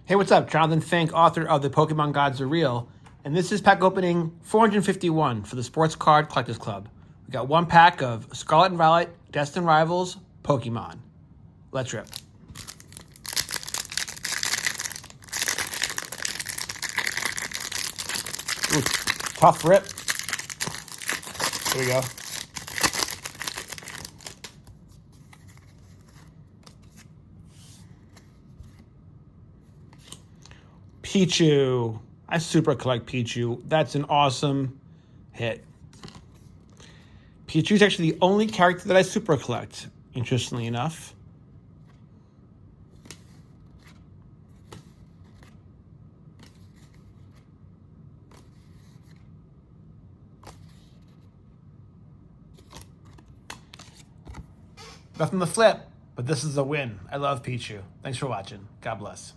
Hey, what's up? Jonathan Fink, author of The Pokemon Gods Are Real. And this is pack opening 451 for the Sports Card Collectors Club. We got one pack of Scarlet and Violet, Destined Rivals, Pokemon. Let's rip. Ooh, tough rip. Here we go. Pichu. I super collect Pichu. That's an awesome hit. Pichu is actually the only character that I super collect, interestingly enough. Nothing to flip, but this is a win. I love Pichu. Thanks for watching. God bless.